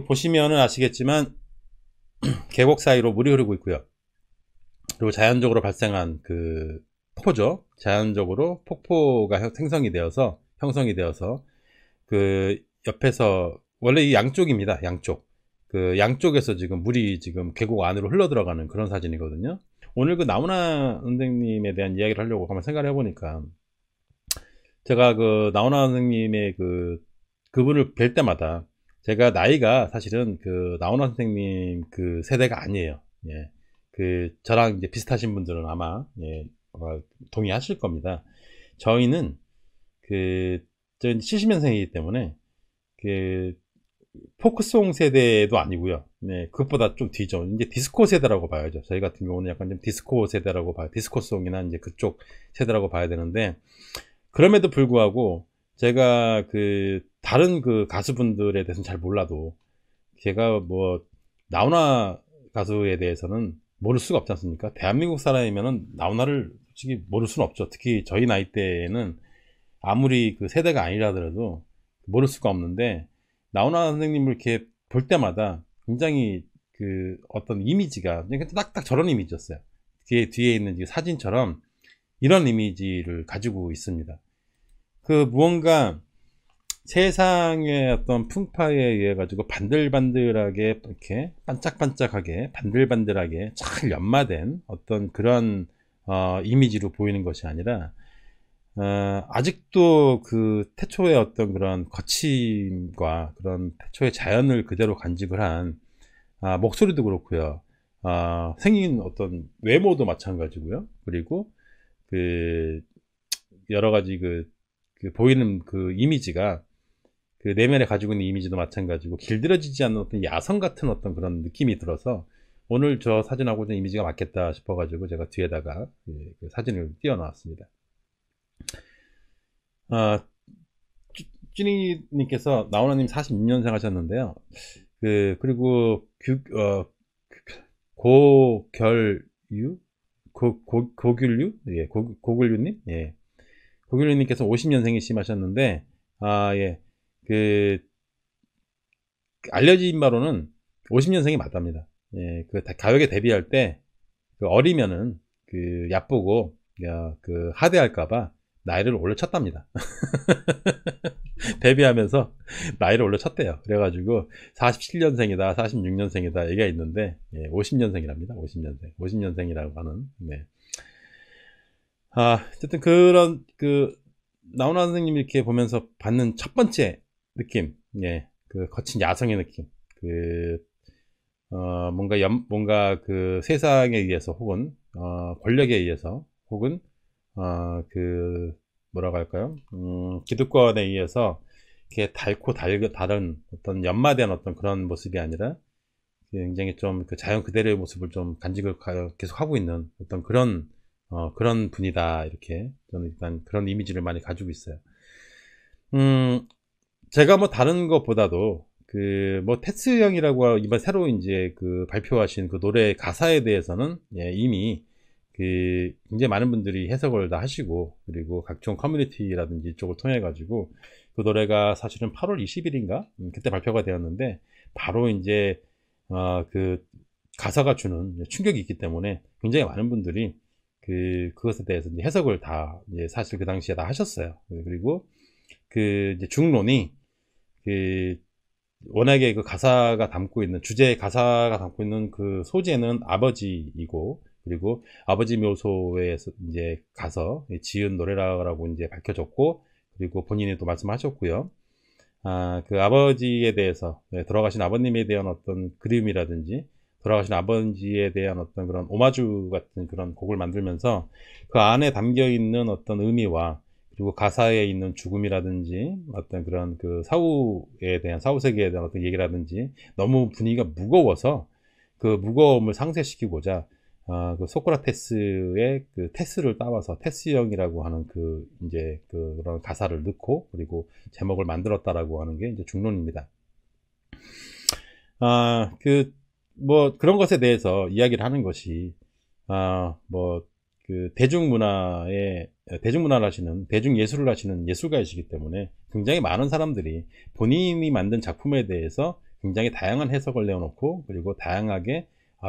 보시면은 아시겠지만 계곡 사이로 물이 흐르고 있고요. 그리고 자연적으로 발생한 그 폭포죠. 자연적으로 폭포가 형성이 되어서 그 옆에서 원래 이 양쪽입니다. 양쪽. 그 양쪽에서 지금 물이 지금 계곡 안으로 흘러 들어가는 그런 사진이거든요. 오늘 그 나훈아 선생님에 대한 이야기를 하려고 한번 생각을 해보니까 제가 그 나훈아 선생님의 그분을 뵐 때마다 제가 나이가 사실은 그 나훈아 선생님 그 세대가 아니에요. 예. 그 저랑 이제 비슷하신 분들은 아마 동의하실 겁니다. 저희는 저 70년생이기 때문에 그 포크송 세대도 아니고요. 네, 그것보다 좀 뒤죠. 이제 디스코 세대라고 봐야죠. 저희 같은 경우는 약간 좀 디스코 세대라고 봐요. 디스코송이나 이제 그쪽 세대라고 봐야 되는데, 그럼에도 불구하고 제가 그 다른 그 가수분들에 대해서는 잘 몰라도 제가 뭐 나훈아 가수에 대해서는 모를 수가 없지 않습니까? 대한민국 사람이면은 나훈아를 솔직히 모를 수는 없죠. 특히 저희 나이 때에는 아무리 그 세대가 아니라 하더라도 모를 수가 없는데, 나훈아 선생님을 이렇게 볼 때마다 굉장히 그 어떤 이미지가 딱딱 저런 이미지였어요. 뒤에 있는 사진처럼 이런 이미지를 가지고 있습니다. 그 무언가 세상의 어떤 풍파에 의해 가지고 반들반들하게 이렇게 반짝반짝하게 반들반들하게 잘 연마된 어떤 그런 이미지로 보이는 것이 아니라 아직도 그 태초의 어떤 그런 거침과 그런 태초의 자연을 그대로 간직을 한 목소리도 그렇고요. 생긴 어떤 외모도 마찬가지고요. 그리고 그 여러 가지 그 보이는 그 이미지가 그 내면에 가지고 있는 이미지도 마찬가지고 길들여지지 않는 어떤 야성 같은 어떤 그런 느낌이 들어서 오늘 저 사진하고 좀 이미지가 맞겠다 싶어가지고 제가 뒤에다가 그 사진을 띄워 놨습니다. 쭈니님께서 나훈아님 46년생 하셨는데요. 그리고 고결유? 고귤유? 예, 고귤유님? 예. 고귤유님께서 50년생이심 하셨는데, 예. 알려진 바로는 50년생이 맞답니다. 예, 가요계 데뷔할 때, 어리면은, 야쁘고, 하대할까봐, 나이를 올려쳤답니다. 데뷔하면서 나이를 올려쳤대요. 그래가지고 47년생이다 46년생이다 얘기가 있는데 50년생이랍니다. 50년생이라고 하는. 네. 어쨌든 그런 나훈아 선생님 이렇게 보면서 받는 첫 번째 느낌, 거친 야성의 느낌, 뭔가 그 세상에 의해서 혹은 권력에 의해서 혹은 뭐라고 할까요? 기득권에 의해서 이렇게 다른 어떤 연마된 어떤 그런 모습이 아니라 굉장히 좀 그 자연 그대로의 모습을 좀 간직을 계속 하고 있는 어떤 그런 분이다. 이렇게 저는 일단 그런 이미지를 많이 가지고 있어요. 제가 뭐 다른 것보다도 뭐 테스 형이라고 이번 새로 이제 발표하신 그 노래 가사에 대해서는 이미 굉장히 많은 분들이 해석을 다 하시고, 그리고 각종 커뮤니티라든지 이쪽을 통해 가지고 그 노래가 사실은 8월 20일인가 그때 발표가 되었는데, 바로 이제 가사가 주는 충격이 있기 때문에 굉장히 많은 분들이 그것에 대해서 이제 해석을 다 이제 사실 그 당시에 다 하셨어요. 그리고 이제 중론이 워낙에 주제의 가사가 담고 있는 그 소재는 아버지이고, 그리고 아버지 묘소에 이제 가서 지은 노래라고 이제 밝혀졌고, 그리고 본인이 또 말씀하셨고요. 그 아버지에 대해서, 돌아가신 아버님에 대한 어떤 그리움이라든지, 돌아가신 아버지에 대한 어떤 그런 오마주 같은 그런 곡을 만들면서 그 안에 담겨 있는 어떤 의미와, 그리고 가사에 있는 죽음이라든지 어떤 그런 사후 세계에 대한 어떤 얘기라든지 너무 분위기가 무거워서 그 무거움을 상쇄시키고자 소크라테스의 테스를 따와서 테스형이라고 하는 이제 그런 가사를 넣고, 그리고 제목을 만들었다라고 하는 게 이제 중론입니다. 뭐 그런 것에 대해서 이야기를 하는 것이 대중문화를 하시는, 대중예술을 하시는 예술가이시기 때문에 굉장히 많은 사람들이 본인이 만든 작품에 대해서 굉장히 다양한 해석을 내어놓고 그리고 다양하게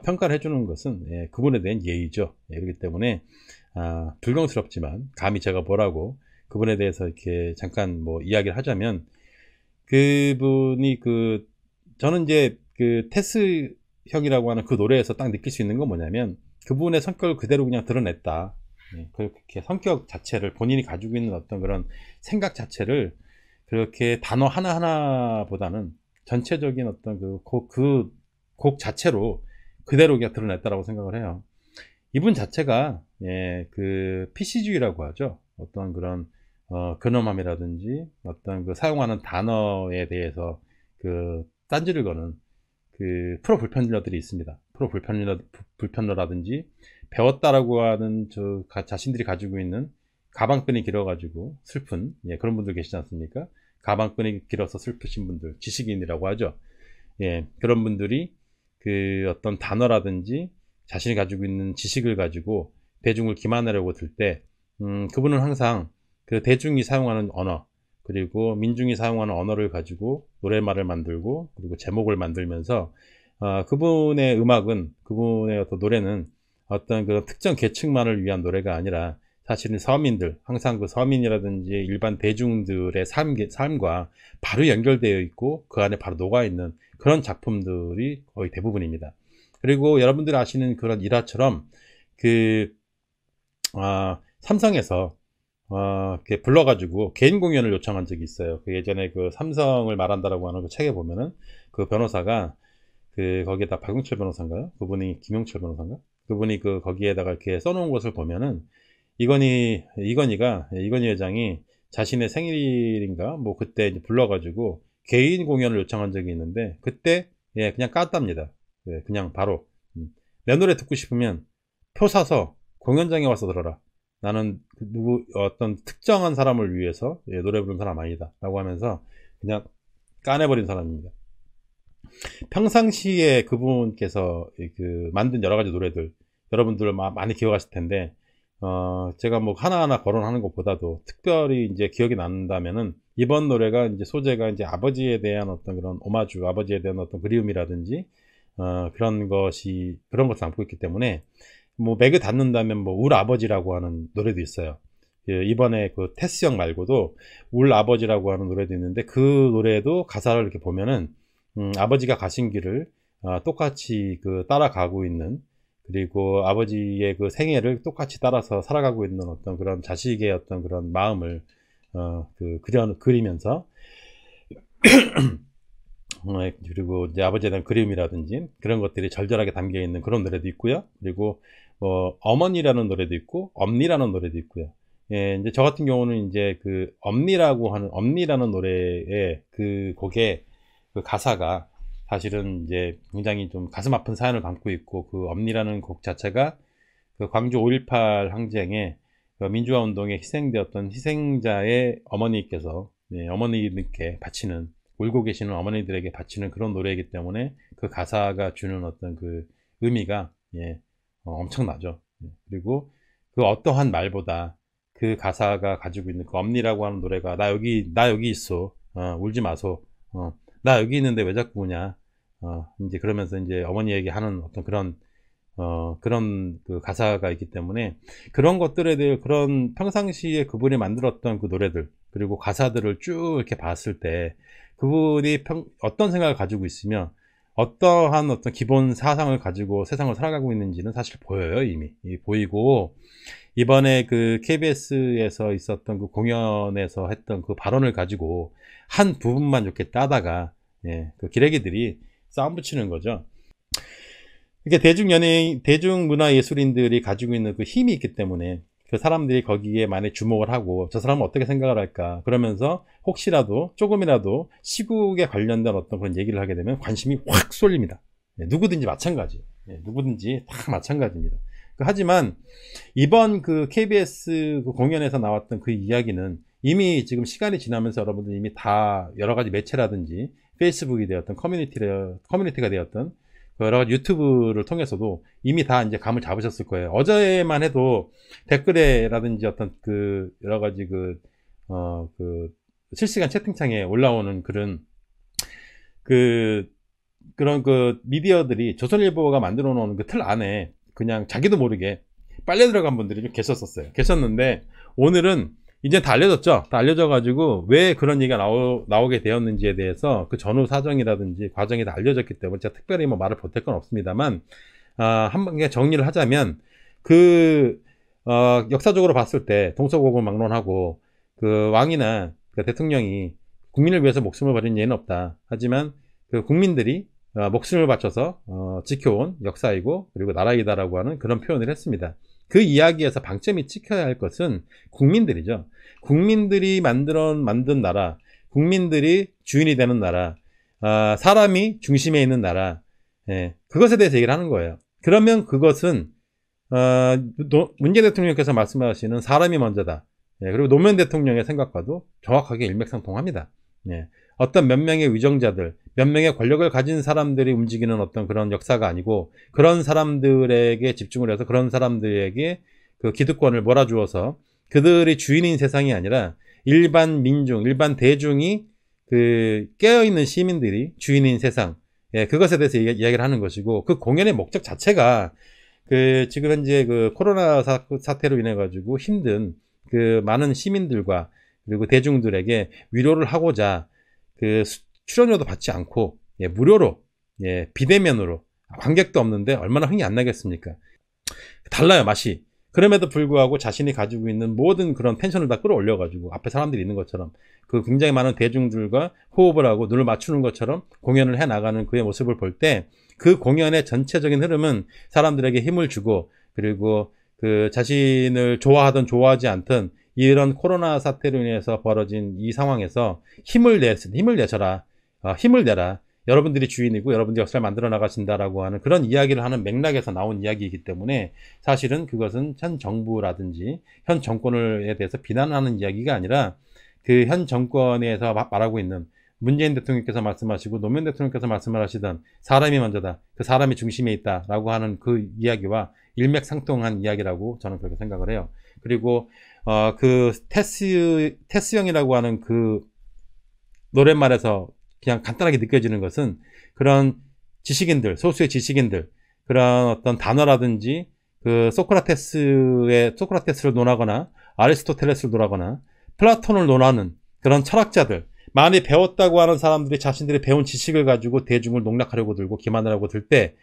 평가를 해주는 것은 그분에 대한 예의죠. 그렇기 때문에 불경스럽지만 감히 제가 뭐라고 그분에 대해서 이렇게 잠깐 뭐 이야기를 하자면, 그분이 저는 이제 테스 형이라고 하는 그 노래에서 딱 느낄 수 있는 건 뭐냐면, 그분의 성격을 그대로 그냥 드러냈다. 그렇게 성격 자체를, 본인이 가지고 있는 어떤 그런 생각 자체를 그렇게 단어 하나하나보다는 전체적인 어떤 곡 자체로 그대로 그냥 드러냈다라고 생각을 해요. 이분 자체가 PC주의라고 하죠. 어떤 그런 근엄함이라든지 어떤 사용하는 단어에 대해서 딴지를 거는 프로 불편러들이 있습니다. 프로 불편러라든지 배웠다라고 하는 자신들이 가지고 있는 가방끈이 길어가지고 슬픈 그런 분들 계시지 않습니까? 가방끈이 길어서 슬프신 분들, 지식인이라고 하죠. 그런 분들이 어떤 단어라든지 자신이 가지고 있는 지식을 가지고 대중을 기만하려고 들 때, 그분은 항상 대중이 사용하는 언어, 그리고 민중이 사용하는 언어를 가지고 노래말을 만들고 그리고 제목을 만들면서 그분의 음악은, 그분의 어떤 노래는 어떤 특정 계층만을 위한 노래가 아니라 사실은 서민들, 항상 서민이라든지 일반 대중들의 삶과 바로 연결되어 있고 그 안에 바로 녹아있는 그런 작품들이 거의 대부분입니다. 그리고 여러분들이 아시는 그런 일화처럼 삼성에서 이렇게 불러가지고 개인 공연을 요청한 적이 있어요. 예전에 삼성을 말한다라고 하는 책에 보면은 변호사가 거기에다 박용철 변호사인가요? 그분이 김용철 변호사인가? 그분이 거기에다가 이렇게 써놓은 것을 보면은 이건희 회장이 자신의 생일인가 뭐 그때 이제 불러가지고 개인 공연을 요청한 적이 있는데, 그때 그냥 깠답니다. 그냥 바로 내 노래 듣고 싶으면 표 사서 공연장에 와서 들어라. 나는 어떤 특정한 사람을 위해서 노래 부르는 사람 아니다 라고 하면서 그냥 까내버린 사람입니다. 평상시에 그분께서 만든 여러가지 노래들 여러분들 많이 기억하실 텐데, 제가 뭐 하나하나 거론하는 것보다도 특별히 이제 기억이 난다면은, 이번 노래가 이제 소재가 이제 아버지에 대한 어떤 그런 오마주, 아버지에 대한 어떤 그리움이라든지 그런 것을 담고 있기 때문에, 뭐 맥을 닫는다면 뭐 울 아버지라고 하는 노래도 있어요. 이번에 테스 형 말고도 울 아버지라고 하는 노래도 있는데, 그 노래도 가사를 이렇게 보면은 아버지가 가신 길을 똑같이 따라가고 있는, 그리고 아버지의 생애를 똑같이 따라서 살아가고 있는 어떤 그런 자식의 어떤 그런 마음을 그리면서 그리고 이제 아버지에 대한 그리움이라든지 그런 것들이 절절하게 담겨 있는 그런 노래도 있고요. 그리고 어머니라는 노래도 있고 엄니라는 노래도 있고요. 이제 저 같은 경우는 이제 엄니라는 노래의 곡의 가사가 사실은 이제 굉장히 좀 가슴 아픈 사연을 담고 있고, 엄니라는 곡 자체가 광주 5.18 항쟁에 민주화 운동에 희생되었던 희생자의 어머니께서 어머니들께 바치는, 울고 계시는 어머니들에게 바치는 그런 노래이기 때문에 그 가사가 주는 어떤 의미가 엄청나죠. 그리고 어떠한 말보다 그 가사가 가지고 있는 엄니라고 하는 노래가 나 여기 있어, 울지 마소, 나 여기 있는데 왜 자꾸 우냐, 이제 그러면서 이제 어머니에게 하는 어떤 그런 가사가 있기 때문에, 그런 것들에 대해 그런 평상시에 그분이 만들었던 노래들 그리고 가사들을 쭉 이렇게 봤을 때 그분이 어떤 생각을 가지고 있으며 어떠한 어떤 기본 사상을 가지고 세상을 살아가고 있는지는 사실 보여요. 이미 보이고, 이번에 KBS에서 있었던 공연에서 했던 발언을 가지고 한 부분만 이렇게 따다가 기레기들이 싸움 붙이는 거죠. 이게 대중문화예술인들이 가지고 있는 힘이 있기 때문에 그 사람들이 거기에 많이 주목을 하고, 저 사람은 어떻게 생각을 할까 그러면서 혹시라도 조금이라도 시국에 관련된 어떤 그런 얘기를 하게 되면 관심이 확 쏠립니다. 누구든지 마찬가지, 누구든지 다 마찬가지입니다. 하지만 이번 KBS 공연에서 나왔던 이야기는 이미 지금 시간이 지나면서 여러분들 이미 다 여러가지 매체라든지 페이스북이 되었던 커뮤니티가 되었던 여러가지 유튜브를 통해서도 이미 다 이제 감을 잡으셨을 거예요. 어제만 해도 댓글에라든지 어떤 여러가지 실시간 채팅창에 올라오는 글은 그런 그 미디어들이 조선일보가 만들어 놓은 그 틀 안에 그냥 자기도 모르게 빨려 들어간 분들이 좀 계셨는데 오늘은 이제 다 알려졌죠. 다 알려져가지고 왜 그런 얘기가 나오게 되었는지에 대해서 그 전후 사정이라든지 과정이 다 알려졌기 때문에 제가 특별히 뭐 말을 보탤 건 없습니다만, 한번 정리를 하자면 역사적으로 봤을 때 동서고금 막론하고 그 왕이나 그 대통령이 국민을 위해서 목숨을 버린 예는 없다. 하지만 그 국민들이 목숨을 바쳐서 지켜온 역사이고 그리고 나라이다라고 하는 그런 표현을 했습니다. 그 이야기에서 방점이 찍혀야 할 것은 국민들이죠. 국민들이 만든 나라, 국민들이 주인이 되는 나라, 사람이 중심에 있는 나라, 그것에 대해서 얘기를 하는 거예요. 그러면 그것은 문재인 대통령께서 말씀하시는 사람이 먼저다. 그리고 노무현 대통령의 생각과도 정확하게 일맥상통합니다. 어떤 몇 명의 위정자들, 몇 명의 권력을 가진 사람들이 움직이는 어떤 그런 역사가 아니고, 그런 사람들에게 집중을 해서 그런 사람들에게 그 기득권을 몰아주어서 그들이 주인인 세상이 아니라 일반 민중, 일반 대중이 그 깨어있는 시민들이 주인인 세상, 그것에 대해서 이야기를 하는 것이고, 그 공연의 목적 자체가 그 지금 현재 그 코로나 사태로 인해 가지고 힘든 그 많은 시민들과 그리고 대중들에게 위로를 하고자 그 출연료도 받지 않고 무료로 비대면으로 관객도 없는데 얼마나 흥이 안 나겠습니까? 달라요, 맛이. 그럼에도 불구하고 자신이 가지고 있는 모든 그런 텐션을 다 끌어올려 가지고 앞에 사람들이 있는 것처럼 그 굉장히 많은 대중들과 호흡을 하고 눈을 맞추는 것처럼 공연을 해 나가는 그의 모습을 볼 때 그 공연의 전체적인 흐름은 사람들에게 힘을 주고, 그리고 그 자신을 좋아하든 좋아하지 않든 이런 코로나 사태로 인해서 벌어진 이 상황에서 힘을 내셔라. 힘을 내라. 여러분들이 주인이고 여러분들이 역사를 만들어 나가신다라고 하는 그런 이야기를 하는 맥락에서 나온 이야기이기 때문에, 사실은 그것은 현 정부라든지 현 정권에 대해서 비난하는 이야기가 아니라 그 현 정권에서 말하고 있는 문재인 대통령께서 말씀하시고 노무현 대통령께서 말씀을 하시던 사람이 먼저다. 그 사람이 중심에 있다라고 하는 그 이야기와 일맥상통한 이야기라고 저는 그렇게 생각을 해요. 그리고 그 테스형이라고 하는 그 노랫말에서 그냥 간단하게 느껴지는 것은 그런 지식인들, 소수의 지식인들, 그런 어떤 단어라든지 그 소크라테스를 논하거나 아리스토텔레스를 논하거나 플라톤을 논하는 그런 철학자들, 많이 배웠다고 하는 사람들이 자신들이 배운 지식을 가지고 대중을 농락하려고 들고 기만하려고 들 때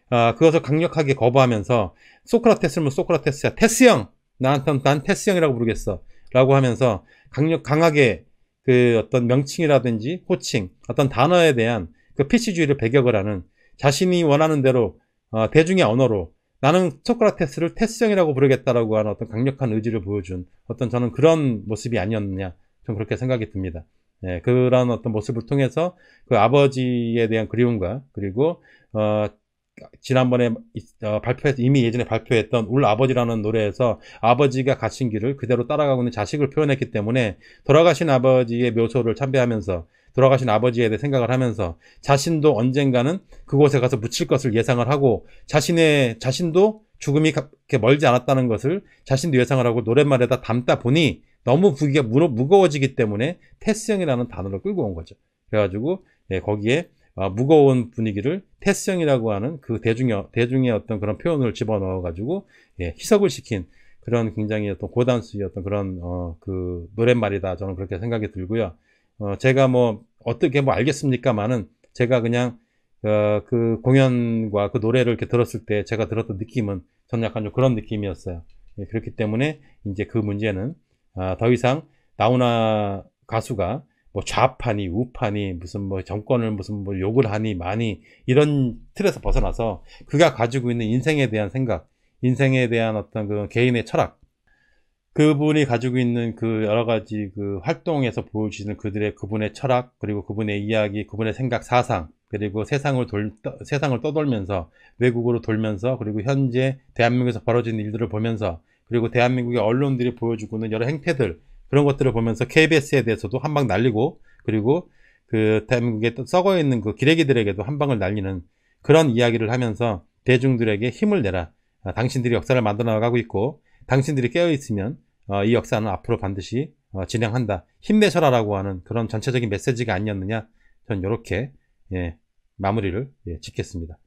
그것을 강력하게 거부하면서 소크라테스면 소크라테스야, 테스형, 난 테스형이라고 부르겠어 라고 하면서 강하게 그 어떤 명칭이라든지 호칭, 어떤 단어에 대한 그 PC주의를 배격을 하는, 자신이 원하는 대로 대중의 언어로 나는 소크라테스를 테스형이라고 부르겠다라고 하는 어떤 강력한 의지를 보여준 어떤, 저는 그런 모습이 아니었느냐, 좀 그렇게 생각이 듭니다. 그런 어떤 모습을 통해서 그 아버지에 대한 그리움과, 그리고 지난번에 이미 예전에 발표했던 울 아버지라는 노래에서 아버지가 가신 길을 그대로 따라가고 있는 자식을 표현했기 때문에, 돌아가신 아버지의 묘소를 참배하면서 돌아가신 아버지에 대해 생각을 하면서 자신도 언젠가는 그곳에 가서 묻힐 것을 예상을 하고, 자신도 죽음이 그렇게 멀지 않았다는 것을 자신도 예상을 하고 노랫말에다 담다 보니 너무 부기가 무거워지기 때문에 테스형이라는 단어를 끌고 온 거죠. 그래가지고 거기에 무거운 분위기를 테스형이라고 하는 그 대중의 어떤 그런 표현을 집어넣어가지고 희석을 시킨 그런 굉장히 어떤 고단수의 어떤 그런 그 노랫말이다, 저는 그렇게 생각이 들고요. 제가 뭐 어떻게 뭐 알겠습니까만은, 제가 그냥 그 공연과 그 노래를 이렇게 들었을 때 제가 들었던 느낌은 저는 약간 좀 그런 느낌이었어요. 그렇기 때문에 이제 그 문제는 더 이상 나훈아 가수가 뭐 좌파니 우파니 무슨 뭐 정권을 무슨 뭐 욕을 하니 마니 이런 틀에서 벗어나서 그가 가지고 있는 인생에 대한 생각, 인생에 대한 어떤 그 개인의 철학, 그분이 가지고 있는 그 여러 가지 그 활동에서 보여주시는 그분의 철학, 그리고 그분의 이야기, 그분의 생각, 사상, 그리고 세상을 떠돌면서, 외국으로 돌면서, 그리고 현재 대한민국에서 벌어지는 일들을 보면서, 그리고 대한민국의 언론들이 보여주고 있는 여러 행태들, 그런 것들을 보면서 KBS에 대해서도 한 방 날리고, 그리고 그 대한민국에 썩어 있는 그 기레기들에게도 한 방을 날리는 그런 이야기를 하면서 대중들에게 힘을 내라. 당신들이 역사를 만들어 나가고 있고, 당신들이 깨어있으면 이 역사는 앞으로 반드시 진행한다. 힘내셔라라고 하는 그런 전체적인 메시지가 아니었느냐. 전 이렇게 마무리를 짓겠습니다.